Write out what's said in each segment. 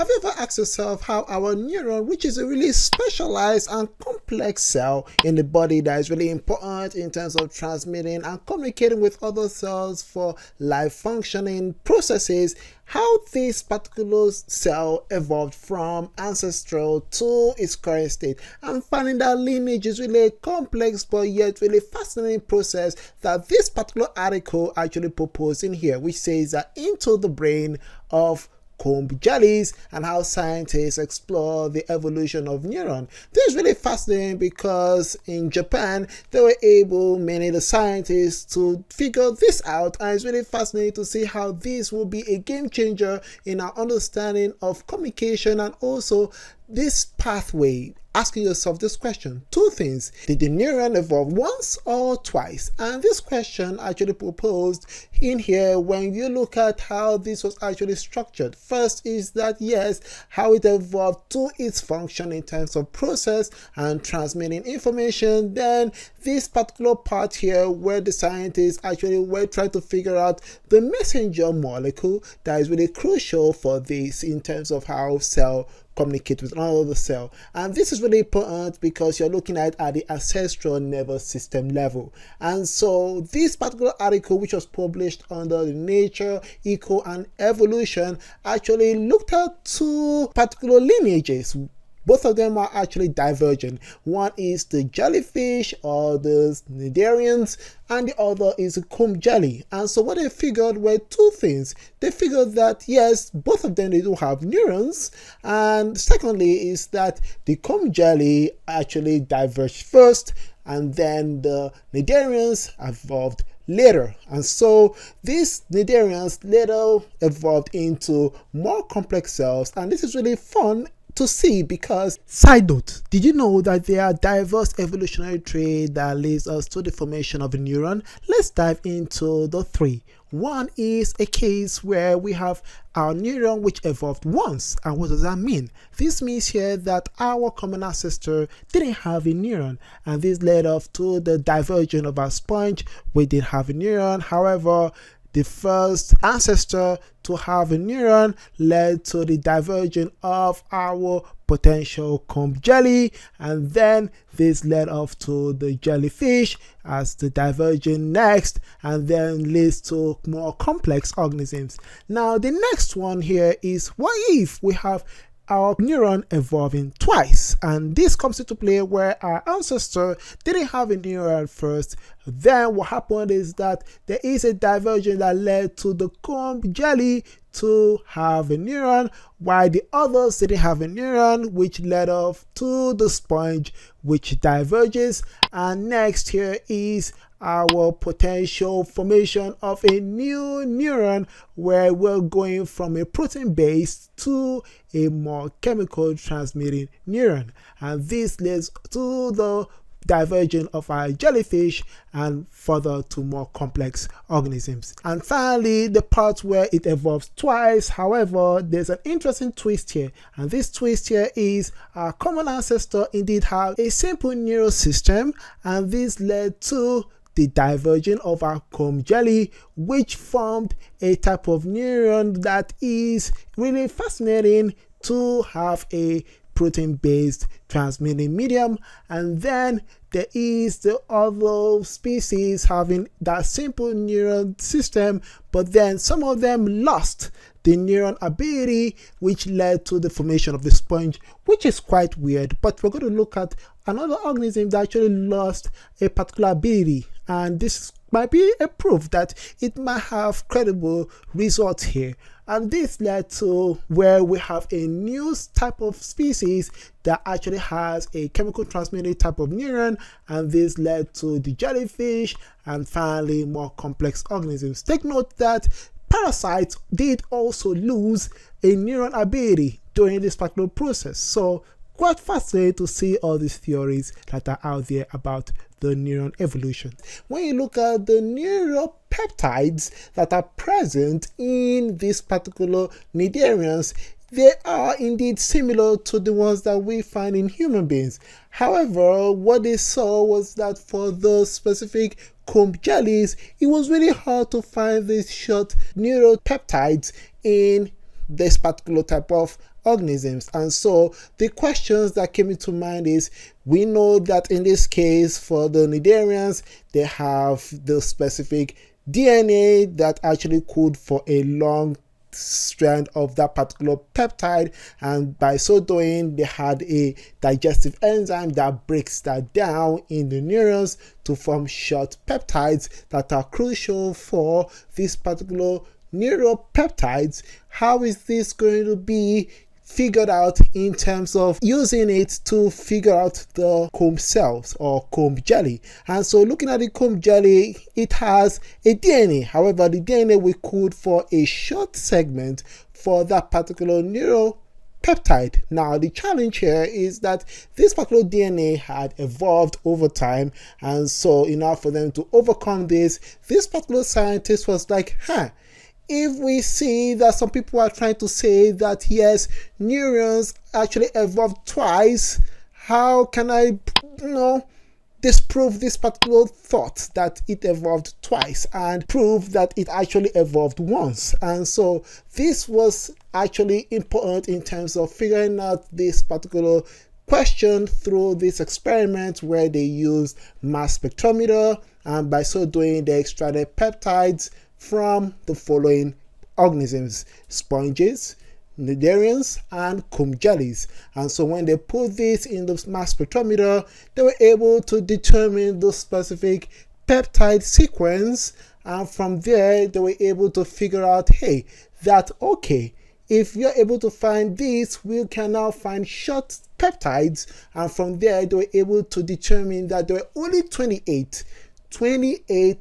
Have you ever asked yourself how our neuron, which is a really specialized and complex cell in the body that is really important in terms of transmitting and communicating with other cells for life functioning processes, how this particular cell evolved from ancestral to its current state? And finding that lineage is really a complex but yet really fascinating process that this particular article actually proposed in here, which says that into the brain of comb jellies and how scientists explore the evolution of neuron. This is really fascinating because in Japan they were able, many of the scientists, to figure this out, and it's really fascinating to see how this will be a game changer in our understanding of communication and also this pathway. Asking yourself this question: two things, did the neuron evolve once or twice? And this question actually proposed in here when you look at how this was actually structured. First is that yes, how it evolved to its function in terms of process and transmitting information. Then this particular part here where the scientists actually were trying to figure out the messenger molecule that is really crucial for this in terms of how cell communicate with another cell. And this is really important because you're looking at the ancestral nervous system level. And so this particular article, which was published under the Nature, Eco and Evolution, actually looked at two particular lineages. Both of them are actually divergent. One is the jellyfish or the cnidarians, and the other is the comb jelly. And so what they figured were two things. They figured that yes, both of them, they do have neurons, and secondly is that the comb jelly actually diverged first, and then the cnidarians evolved later. And so these cnidarians later evolved into more complex cells, and this is really fun to see because, side note, did you know that there are diverse evolutionary traits that leads us to the formation of a neuron? Let's dive into the three. One is a case where we have our neuron which evolved once. And what does that mean? This means here that our common ancestor didn't have a neuron, and this led off to the divergence of our sponge. We did have a neuron. However, the first ancestor to have a neuron led to the divergence of our potential comb jelly, and then this led off to the jellyfish as the divergence next, and then leads to more complex organisms. Now the next one here is, what if we have our neuron evolving twice? And this comes into play where our ancestor didn't have a neuron first. Then what happened is that there is a divergence that led to the comb jelly to have a neuron, while the others didn't have a neuron, which led off to the sponge, which diverges. And next here is our potential formation of a new neuron, where we're going from a protein based to a more chemical transmitting neuron, and this leads to the divergence of our jellyfish and further to more complex organisms. And finally, the part where it evolves twice. However, there's an interesting twist here, and this twist here is our common ancestor indeed have a simple neural system, and this led to the divergence of our comb jelly, which formed a type of neuron that is really fascinating to have a protein-based transmitting medium. And then there is the other species having that simple neural system, but then some of them lost the neuron ability, which led to the formation of the sponge, which is quite weird. But we're going to look at another organism that actually lost a particular ability, and this might be a proof that it might have credible results here. And this led to where we have a new type of species that actually has a chemical transmitting type of neuron, and this led to the jellyfish and finally more complex organisms. Take note that parasites did also lose a neuron ability during this particular process. So quite fascinating to see all these theories that are out there about the neuron evolution. When you look at the neuropeptides that are present in this particular cnidarians, they are indeed similar to the ones that we find in human beings. However, what they saw was that for those specific comb jellies, it was really hard to find these short neuropeptides in this particular type of organisms. And so the questions that came into mind is, we know that in this case for the cnidarians, they have the specific DNA that actually code for a long strand of that particular peptide, and by so doing they had a digestive enzyme that breaks that down in the neurons to form short peptides that are crucial for this particular neuropeptides. How is this going to be figured out in terms of using it to figure out the comb cells or comb jelly? And so looking at the comb jelly, it has a DNA. However, the DNA will code for a short segment for that particular neuropeptide. Now, the challenge here is that this particular DNA had evolved over time, and so in order for them to overcome this particular scientist was like, if we see that some people are trying to say that yes, neurons actually evolved twice, how can I, disprove this particular thought that it evolved twice and prove that it actually evolved once? And so this was actually important in terms of figuring out this particular question through this experiment where they used mass spectrometer, and by so doing they extracted peptides from the following organisms: sponges, cnidarians, and comb jellies. And so when they put this in the mass spectrometer, they were able to determine the specific peptide sequence, and from there they were able to figure out, if we are able to find this, we can now find short peptides. And from there they were able to determine that there were only 28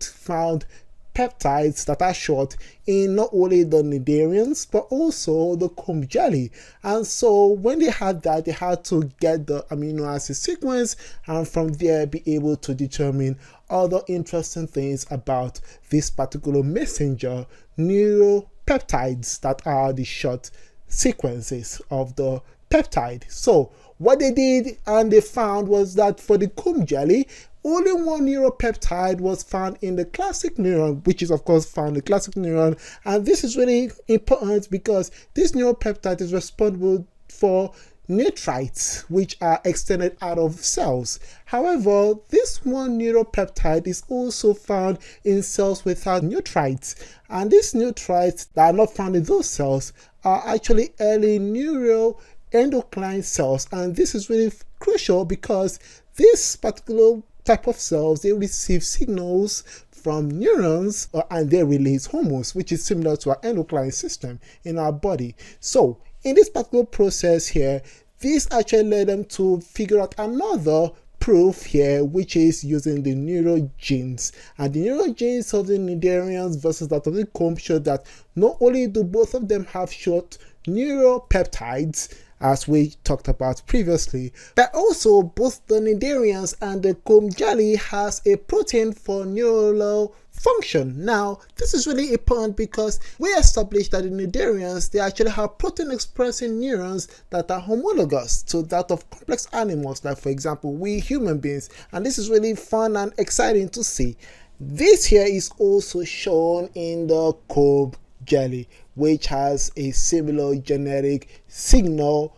found peptides that are short in not only the cnidarians but also the comb jelly. And so when they had that, they had to get the amino acid sequence, and from there be able to determine other interesting things about this particular messenger neuropeptides that are the short sequences of the peptide. So what they did and they found was that for the comb jelly, only one neuropeptide was found in the classic neuron, which is of course found in the classic neuron. And this is really important because this neuropeptide is responsible for nutrients which are extended out of cells. However, this one neuropeptide is also found in cells without nutrients, and these nutrients that are not found in those cells are actually early neuroendocrine cells. And this is really crucial because this particular type of cells, they receive signals from neurons and they release hormones, which is similar to our endocrine system in our body. So in this particular process here, this actually led them to figure out another proof here, which is using the neurogenes. And the neurogenes of the cnidarians versus that of the comb showed that not only do both of them have short neuropeptides, as we talked about previously, but also both the cnidarians and the comb jelly has a protein for neural function. Now, this is really important because we established that in cnidarians, they actually have protein expressing neurons that are homologous to that of complex animals, like for example, we human beings. And this is really fun and exciting to see. This here is also shown in the comb jelly, which has a similar genetic signal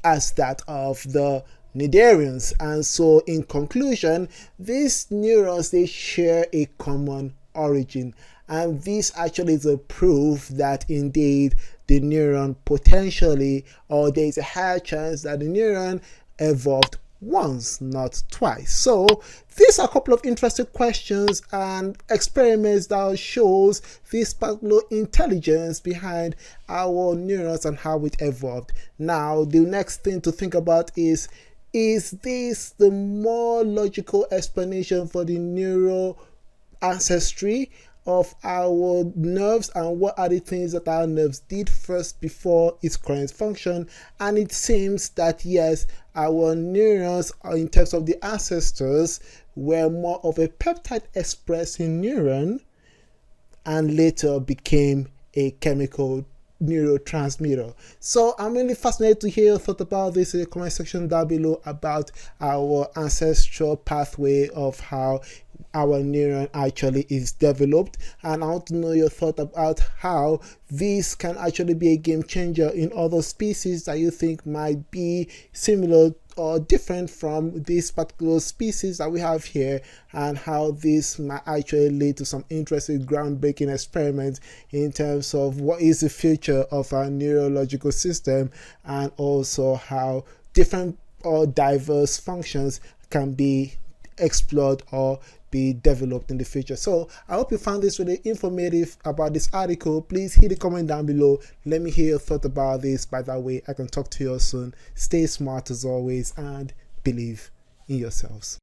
as that of the cnidarians. And so in conclusion, these neurons, they share a common origin, and this actually is a proof that indeed the neuron potentially, or there is a higher chance that the neuron evolved once, not twice. So these are a couple of interesting questions and experiments that shows this particular intelligence behind our neurons and how it evolved. Now, the next thing to think about is this the more logical explanation for the neuro ancestry of our nerves, and what are the things that our nerves did first before its current function? And it seems that yes, our neurons, in terms of the ancestors, were more of a peptide expressing neuron and later became a chemical neurotransmitter. So I'm really fascinated to hear your thought about this in the comment section down below about our ancestral pathway of how our neuron actually is developed. And I want to know your thought about how this can actually be a game changer in other species that you think might be similar or different from this particular species that we have here, and how this might actually lead to some interesting groundbreaking experiments in terms of what is the future of our neurological system, and also how different or diverse functions can be explored or be developed in the future. So I hope you found this really informative about this article. Please hit the comment down below. Let me hear your thought about this. By that way, I can talk to you soon. Stay smart as always and believe in yourselves.